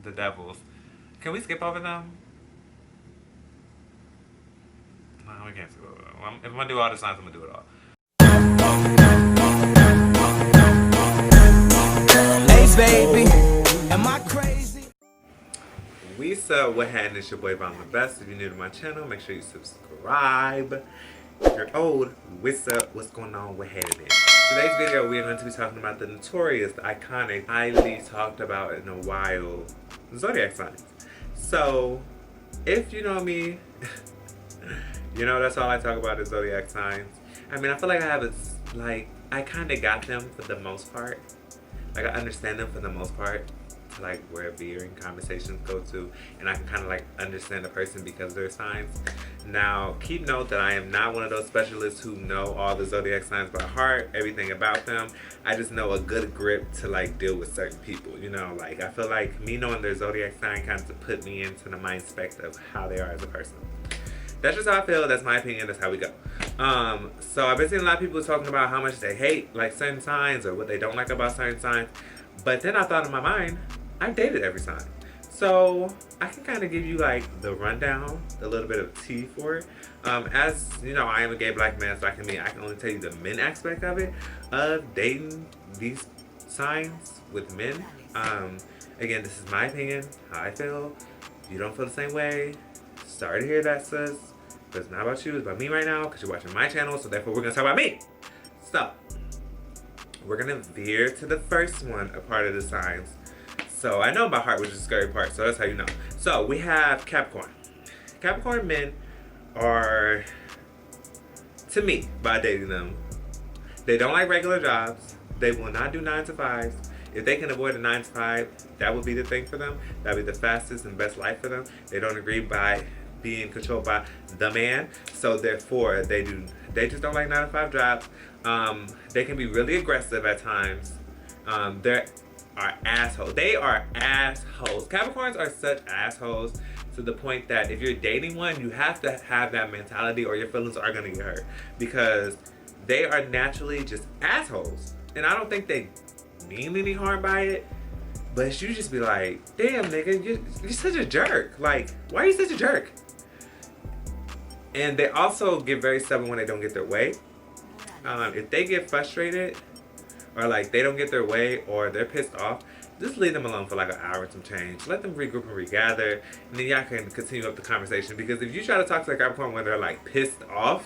the devils. Can we skip over them? No, we can't skip over them. If I'm gonna do all the signs, I'm gonna do it all. Hey baby, am I crazy? What happened? It's your boy vaughnthabest. If you're new to my channel, make sure you subscribe. If you're old, what's up? What's going on? What happened? Today's video, we are going to be talking about the notorious, the iconic, highly talked about in a while Zodiac signs. So, if you know me, you know that's all I talk about is Zodiac signs. I mean, I feel like I have it, like, I kind of got them for the most part. Like, I understand them for the most part. To, like, where veering conversations go to. And I can kind of, like, understand the person because of their signs. Now, keep note that I am not one of those specialists who know all the Zodiac signs by heart, everything about them. I just know a good grip to, like, deal with certain people, you know? Like, I feel like me knowing their Zodiac sign kind of put me into the mind spec of how they are as a person. That's just how I feel. That's my opinion. That's how we go. So I've been seeing a lot of people talking about how much they hate, like, certain signs or what they don't like about certain signs. But then I thought in my mind, I've dated every sign. So I can kind of give you, like, the rundown, a little bit of tea for it. As, you know, I am a gay black man, so I can only tell you the men aspect of it, of dating these signs with men. Again, this is my opinion, how I feel. If you don't feel the same way, sorry to hear that, sis. But it's not about you, it's about me right now, because you're watching my channel, so therefore we're going to talk about me. So, we're going to veer to the first one, a part of the signs. So, I know by heart, which is the scary part, so that's how you know. So, we have Capricorn. Capricorn men are, to me, by dating them, they don't like regular jobs. They will not do 9 to 5s. If they can avoid a 9 to 5, that would be the thing for them. That would be the fastest and best life for them. They don't agree by being controlled by the man. So therefore, they just don't like 9 to 5 jobs. They can be really aggressive at times. They are assholes. They are assholes. Capricorns are such assholes to the point that if you're dating one, you have to have that mentality or your feelings are going to get hurt. Because they are naturally just assholes. And I don't think they mean any harm by it, but you just be like, damn nigga, you're such a jerk. Like, why are you such a jerk? And they also get very stubborn when they don't get their way. If they get frustrated or like they don't get their way or they're pissed off, just leave them alone for like an hour and some change. Let them regroup and regather, and then y'all can continue up the conversation. Because if you try to talk to a Capricorn when they're like pissed off,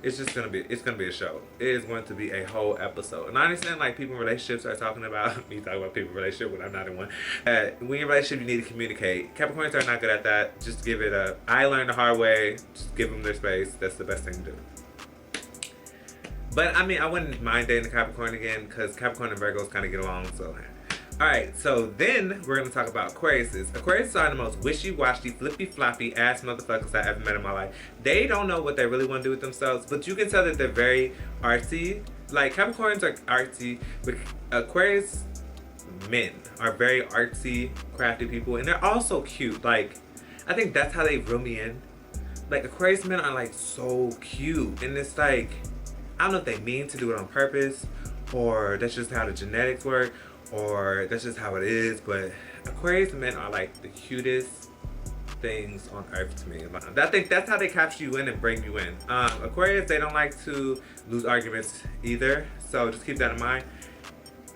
it's gonna be a show. It is going to be a whole episode. And I understand like people in relationships are talking about me talking about people in relationship when I'm not in one. When you're in a relationship, you need to communicate. Capricorns are not good at that. Just give it a. I learned the hard way. Just give them their space. That's the best thing to do. But I mean, I wouldn't mind dating a Capricorn again because Capricorn and Virgos kind of get along. So. Alright, so then we're going to talk about Aquariuses. Aquariuses are the most wishy-washy, flippy-floppy ass motherfuckers I ever met in my life. They don't know what they really want to do with themselves, but you can tell that they're very artsy. Like, Capricorns are artsy, but Aquarius men are very artsy, crafty people, and they're also cute. Like, I think that's how they reel me in. Like, Aquarius men are, like, so cute, and it's like, I don't know if they mean to do it on purpose, or that's just how the genetics work, or that's just how it is, but Aquarius men are like the cutest things on earth to me. I think that's how they capture you in and bring you in. Aquarius, they don't like to lose arguments either, so just keep that in mind.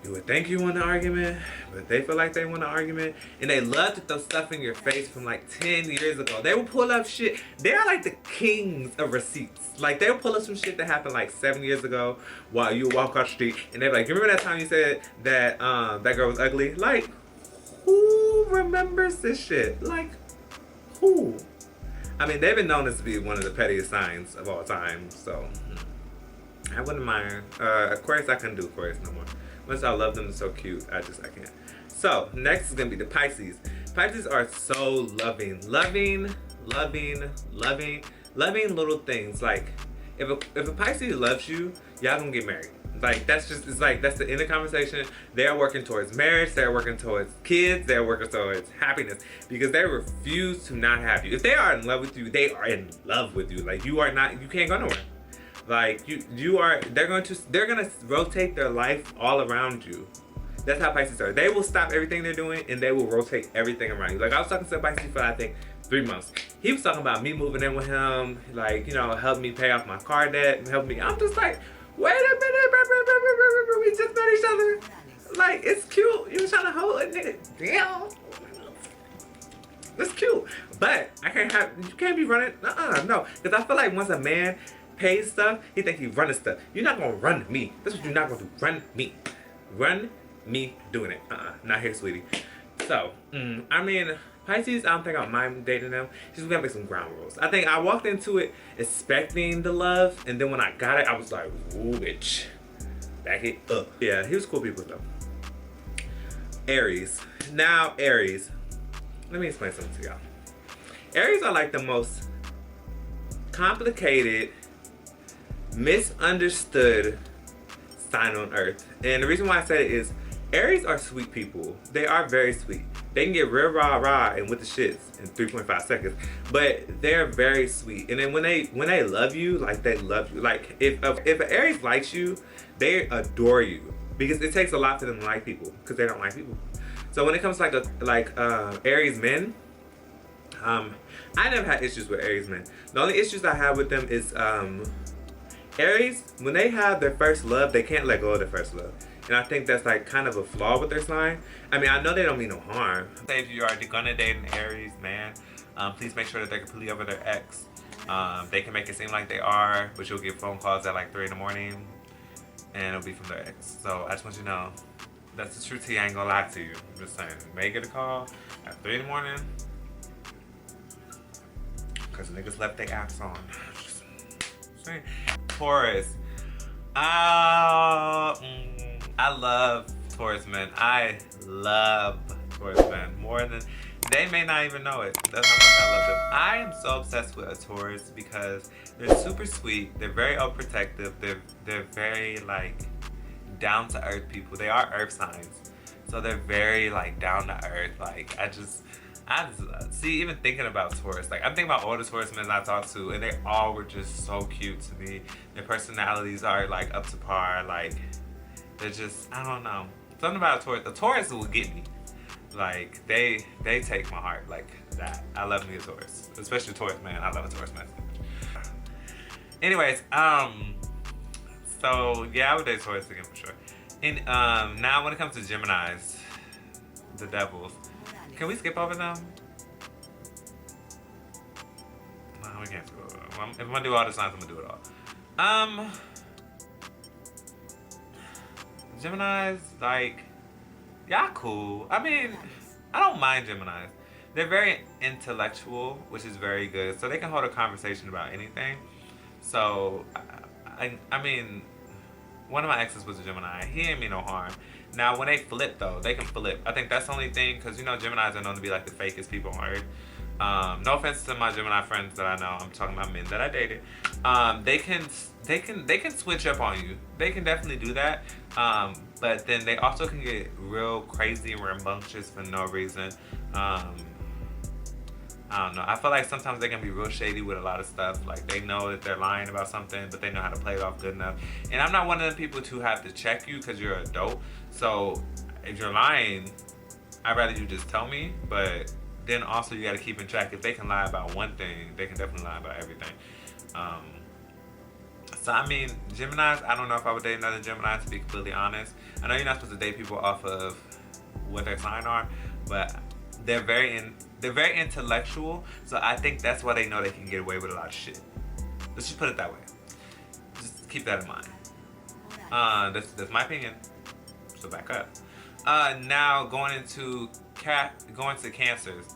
You would think you won the argument, but they feel like they won the argument, and they love to throw stuff in your face from like 10 years ago. They will pull up shit. They're like the kings of receipts. Like, they'll pull up some shit that happened like 7 years ago while you walk across the street, and they're like, you remember that time you said that that girl was ugly? Like, who remembers this shit? Like, who? I mean, they've been known as to be one of the pettiest signs of all time, so I wouldn't mind. Aquarius, I couldn't do Aquarius no more. Once I love them, they're so cute. I can't. So, next is going to be the Pisces. Pisces are so loving little things. Like, if a Pisces loves you, y'all gonna get married. Like, that's the end of conversation. They're working towards marriage, they're working towards kids, they're working towards happiness. Because they refuse to not have you. If they are in love with you, they are in love with you. Like, you can't go nowhere. Like, they're gonna rotate their life all around you. That's how Pisces are. They will stop everything they're doing and they will rotate everything around you. Like, I was talking to a Pisces for, I think, 3 months. He was talking about me moving in with him, like, you know, help me pay off my car debt and help me. I'm just like, wait a minute, we just met each other. Like, it's cute. You was trying to hold a nigga down. It's cute. But you can't be running, no. Because I feel like once a man pays stuff, he think he's running stuff. You're not gonna run me. That's what you're not gonna do. Run me. Run me doing it. Not here, sweetie. So, I mean, Pisces, I don't think I mind dating them. She's gonna make some ground rules. I think I walked into it expecting the love, and then when I got it, I was like, ooh, bitch. Back it up. Yeah, he was cool people though. Aries. Now, Aries. Let me explain something to y'all. Aries are like the most complicated, misunderstood sign on earth. And the reason why I said it is Aries are sweet people. They are very sweet. They can get real rah and with the shits in 3.5 seconds, but they're very sweet. And then when they love you, like they love you. Like if an Aries likes you, they adore you, because it takes a lot for them to like people, because they don't like people. So when it comes to Aries men, I never had issues with Aries men. The only issues I have with them is Aries, when they have their first love, they can't let go of their first love. And I think that's like kind of a flaw with their sign. I mean, I know they don't mean no harm. Say if you are gonna date an Aries man, please make sure that they're completely over their ex. They can make it seem like they are, but you'll get phone calls at like 3 in the morning and it'll be from their ex. So I just want you to know, that's the truth. I ain't gonna lie to you. I'm just saying, you may get a call at 3 in the morning because niggas left their apps on. Taurus. I love Taurus men. I love Taurus men more than, they may not even know it. That's how much I love them. I am so obsessed with a Taurus because they're super sweet. They're very overprotective. They're very like down to earth people. They are earth signs, so they're very like down to earth. Like I just see, even thinking about Taurus, like I'm thinking about all the Taurus men I talked to, and they all were just so cute to me. Their personalities are like up to par. Like they're just, I don't know, something about a Taurus. The Taurus will get me. Like they take my heart like that. I love me a Taurus, especially a Taurus man. I love a Taurus man. Anyways, so yeah, I would date Taurus again for sure. And now when it comes to Geminis, the devils, can we skip over them? No, we can't skip over them. If I'm gonna do all the signs, I'm gonna do it all. Geminis, like, y'all cool. I mean, I don't mind Geminis. They're very intellectual, which is very good. So they can hold a conversation about anything. So, I mean, one of my exes was a Gemini. He didn't mean no harm. Now, when they flip, though, they can flip. I think that's the only thing, because, you know, Geminis are known to be, like, the fakest people on earth. No offense to my Gemini friends that I know. I'm talking about men that I dated. They can switch up on you. They can definitely do that. But then they also can get real crazy and rambunctious for no reason. I don't know. I feel like sometimes they can be real shady with a lot of stuff. Like they know that they're lying about something, but they know how to play it off good enough. And I'm not one of the people to have to check you because you're an adult. So if you're lying, I'd rather you just tell me. But then also you got to keep in track. If they can lie about one thing, they can definitely lie about everything. So I mean, Geminis, I don't know if I would date another Gemini, to be completely honest. I know you're not supposed to date people off of what their sign are, but they're very intellectual. So I think that's why they know they can get away with a lot of shit. Let's just put it that way. Just keep that in mind. That's my opinion. So back up. Now going into Cancers.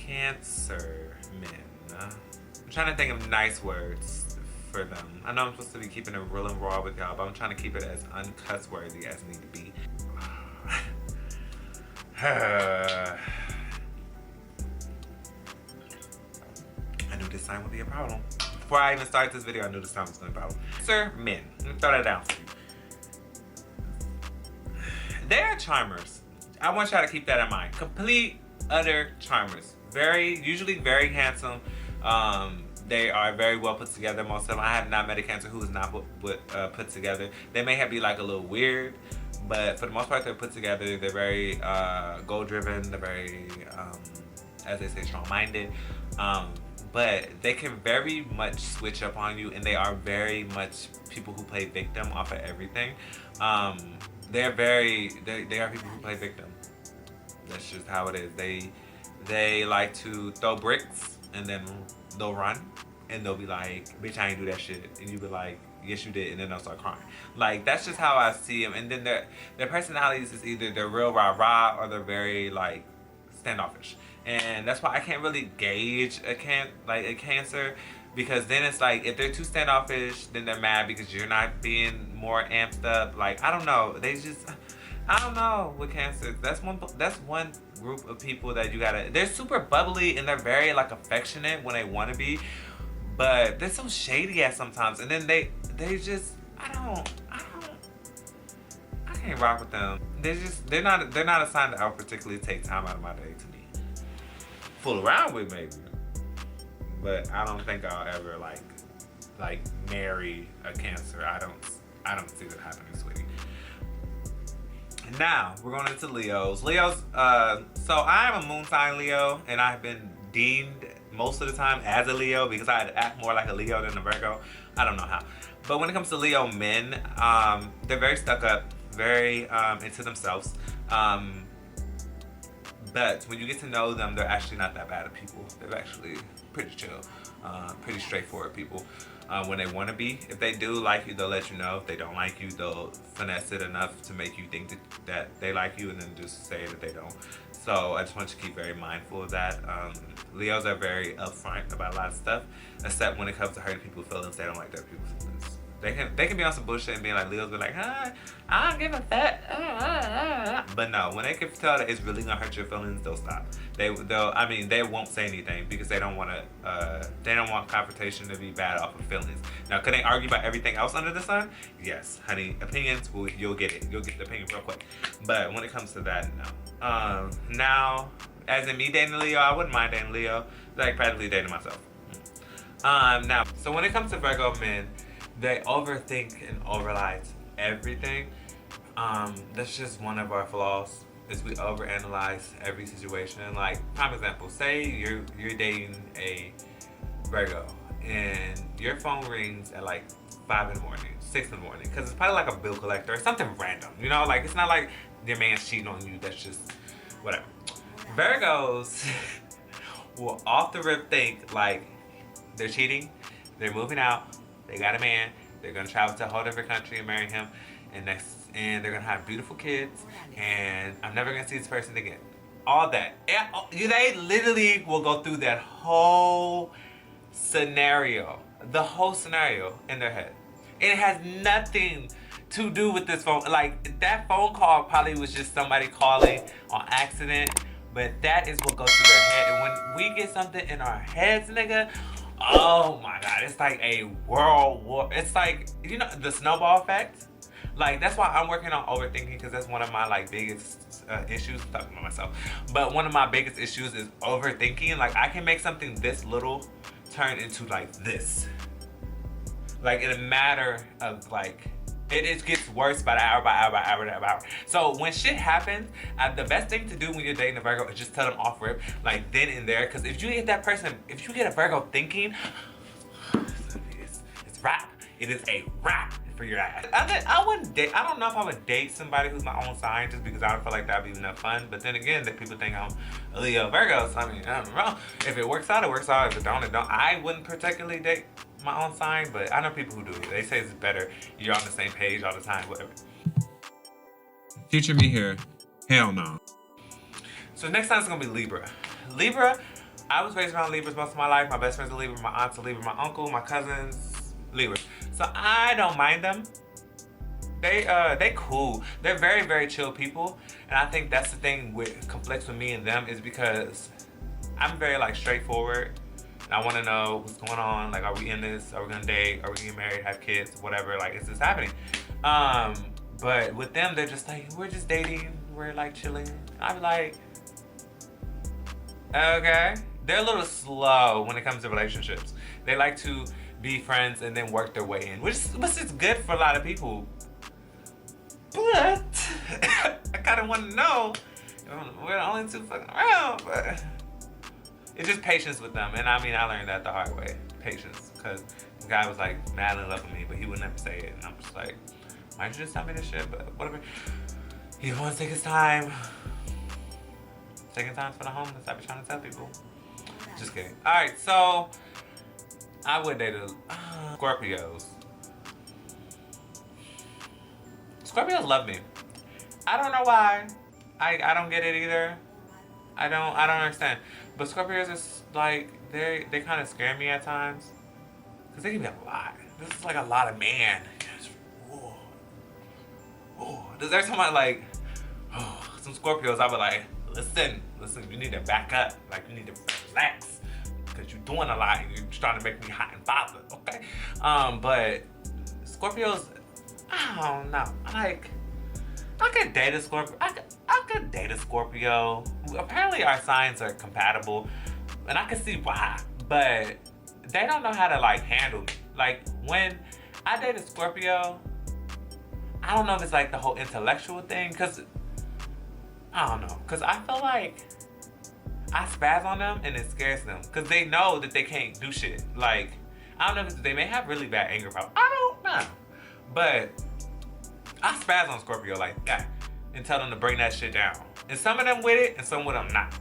Cancer men. I'm trying to think of nice words for them. I know I'm supposed to be keeping it real and raw with y'all, but I'm trying to keep it as uncuss-worthy as need to be. I knew this sign would be a problem. Before I even started this video, I knew this sign was going to be a problem. Cancer men. Let me throw that down for you. They're charmers. I want y'all to keep that in mind. Complete, utter charmers. Usually very handsome, They are very well put together. Most of them. I have not met a Cancer who is not put together. They may have be like a little weird, but for the most part, they're put together. They're very goal-driven. They're very, as they say, strong-minded. But they can very much switch up on you, and they are very much people who play victim off of everything. They are people who play victim. That's just how it is. They like to throw bricks, and then they'll run, and they'll be like, bitch, I ain't do that shit. And you be like, yes you did, and then they'll start crying. Like, that's just how I see them. And then their personalities is either they're real rah-rah, or they're very like standoffish. And that's why I can't really gauge a Cancer, because then it's like, if they're too standoffish, then they're mad because you're not being more amped up. Like, I don't know. I don't know with Cancer. That's one group of people that you gotta. They're super bubbly, and they're very like affectionate when they want to be, but they're so shady at sometimes. And then they just I can't rock with them. They're not a sign that I would particularly take time out of my day to be fool around with, maybe. But I don't think I'll ever like marry a Cancer. I don't see that happening, sweetie. Now we're going into Leos. So I'm a moon sign Leo, and I've been deemed most of the time as a Leo because I act more like a Leo than a Virgo. I don't know how. But when it comes to Leo men, they're very stuck up, very into themselves. But when you get to know them, they're actually not that bad of people. They're actually pretty chill, pretty straightforward people. When they want to be. If they do like you, they'll let you know. If they don't like you, they'll finesse it enough to make you think that they like you, and then just say that they don't. So I just want you to keep very mindful of that. Leos are very upfront about a lot of stuff, except when it comes to hurting people's feelings. They don't like their people's feelings. They can be on some bullshit and be like, Leos be like, I don't give a fuck. But no, when they can tell that it's really gonna hurt your feelings, they'll stop. They won't say anything because they don't want confrontation to be bad off of feelings. Now, can they argue about everything else under the sun? Yes, honey. Opinions, you'll get it. You'll get the opinion real quick. But when it comes to that, no. Now, as in me dating Leo, I wouldn't mind dating Leo. It's like practically dating myself. Now, so when it comes to Virgo men, they overthink and overanalyze everything. That's just one of our flaws, is we overanalyze every situation. Like, prime example, say you're dating a Virgo and your phone rings at like 5 in the morning, 6 in the morning, because it's probably like a bill collector or something random, you know? Like, it's not like your man's cheating on you, that's just whatever. Virgos will off the rip think like they're cheating, they're moving out, they got a man, they're gonna travel to a whole different country and marry him, and they're gonna have beautiful kids, and I'm never gonna see this person again. All that. They literally will go through that whole scenario, the whole scenario in their head. And it has nothing to do with this phone. Like, that phone call probably was just somebody calling on accident, but that is what goes through their head. And when we get something in our heads, nigga, oh my God, it's like a world war. It's like, you know, the snowball effect. Like, that's why I'm working on overthinking, because that's one of my like biggest issues. I'm talking about myself, but one of my biggest issues is overthinking. Like, I can make something this little turn into like this, like in a matter of like, it gets worse by the hour. So when shit happens, the best thing to do when you're dating a Virgo is just tell them off rip, like then and there. Because if you get that person, if you get a Virgo thinking, it's rap. It is a rap for your ass. I wouldn't date. I don't know if I would date somebody who's my own sign, just because I don't feel like that'd be enough fun. But then again, that people think I'm a Leo Virgo. So I mean, I don't know. If it works out, it works out. If it don't, it don't. I wouldn't particularly date my own sign, but I know people who do. They say it's better. You're on the same page all the time, whatever. Future me here, hell no. So next time it's gonna be Libra. Libra, I was raised around Libras most of my life. My best friends are Libra, my aunts are Libra, my uncle, my cousins, Libras. So I don't mind them. They cool. They're very, very chill people. And I think that's the thing with conflicts with me and them, is because I'm very like straightforward. And I want to know what's going on. Like, are we in this? Are we gonna date? Are we getting married? Have kids? Whatever. Like, is this happening? But with them, they're just like, we're just dating. We're like chilling. I'm like, okay. They're a little slow when it comes to relationships. They like to be friends and then work their way in, which is good for a lot of people. But I kind of want to know, we're the only two fucking around, but it's just patience with them. And I mean, I learned that the hard way, patience, because the guy was like madly in love with me, but he would never say it, and I'm just like, why'd you just tell me this shit? But whatever. He wants to take his time. Taking time for the homeless. I be trying to tell people. Just kidding. All right, so I would date Scorpios. Scorpios love me. I don't know why. I don't get it either. I don't understand. But Scorpios is like they kind of scare me at times. Cause they can be a lot. This is like a lot of man. Does every time I like some Scorpios, I be like, listen, you need to back up. Like you need to relax. Cause you're doing a lot and you're trying to make me hot and bothered, okay? But Scorpios, I don't know. Like, I could date a Scorpio. I could date a Scorpio. Apparently our signs are compatible. And I can see why. But they don't know how to like handle me. Like when I date a Scorpio, I don't know if it's like the whole intellectual thing, cause I don't know. Cause I feel like I spaz on them and it scares them. Cause they know that they can't do shit. Like, I don't know if they may have really bad anger problems. I don't know. But I spaz on Scorpio like that and tell them to bring that shit down. And some of them with it and some of them not.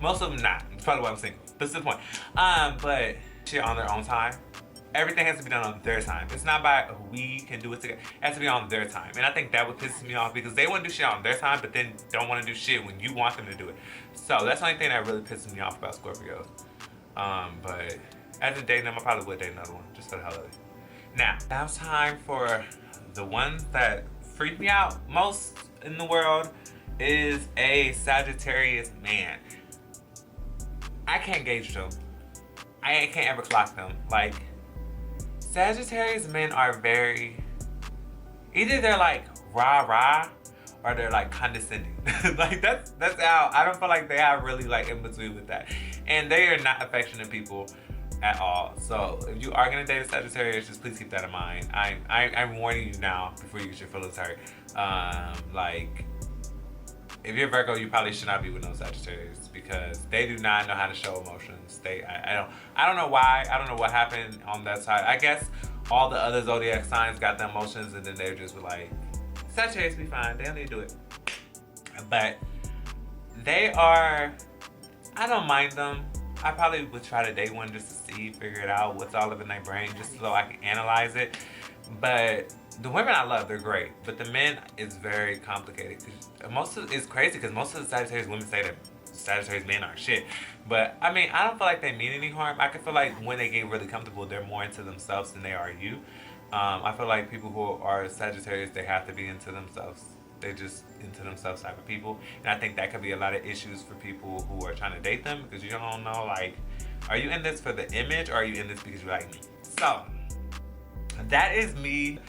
Most of them not. That's probably why I'm single. That's the point. But shit on their own time. Everything has to be done on their time. It's not by we can do it together. It has to be on their time. And I think that would piss me off because they want to do shit on their time, but then don't want to do shit when you want them to do it. So that's the only thing that really pisses me off about Scorpios. But as a dating them, I probably would date another one just for the hell of it. Now it's time for the ones that freak me out most in the world is a Sagittarius man. I can't gauge them. I can't ever clock them. Like, Sagittarius men are very, either they're like rah-rah or they're like condescending. Like that's how, I don't feel like they are really like in between with that. And they are not affectionate people at all. So if you are gonna date a Sagittarius, just please keep that in mind. I'm warning you now before you get your feelings hurt. Like, if you're Virgo, you probably should not be with no Sagittarius because they do not know how to show emotions. I don't know why. I don't know what happened on that side. I guess all the other Zodiac signs got the emotions and then they just were like, Sagittarius be fine. They don't need to do it. But they are, I don't mind them. I probably would try to date one just to see, figure it out, what's all up in their brain, just so I can analyze it. But the women I love, they're great. But the men is very complicated. It's crazy because most of the Sagittarius women say that Sagittarius men aren't shit. But I mean, I don't feel like they mean any harm. I can feel like when they get really comfortable, they're more into themselves than they are you. I feel like people who are Sagittarius, they have to be into themselves. They're just into themselves type of people. And I think that could be a lot of issues for people who are trying to date them because you don't know, like, are you in this for the image or are you in this because you like me? So, that is me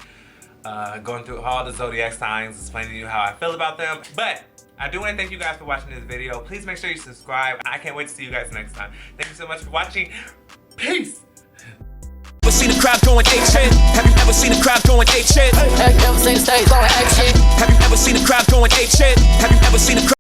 going through all the Zodiac signs, explaining to you how I feel about them. But I do want to thank you guys for watching this video. Please make sure you subscribe. I can't wait to see you guys next time. Thank you so much for watching. Peace! Ever seen a crowd going ape shit? Have you ever seen a crowd going ape shit? Have you ever seen the stage going ape shit? Have you ever seen a crowd going ape shit? Have you ever seen a crowd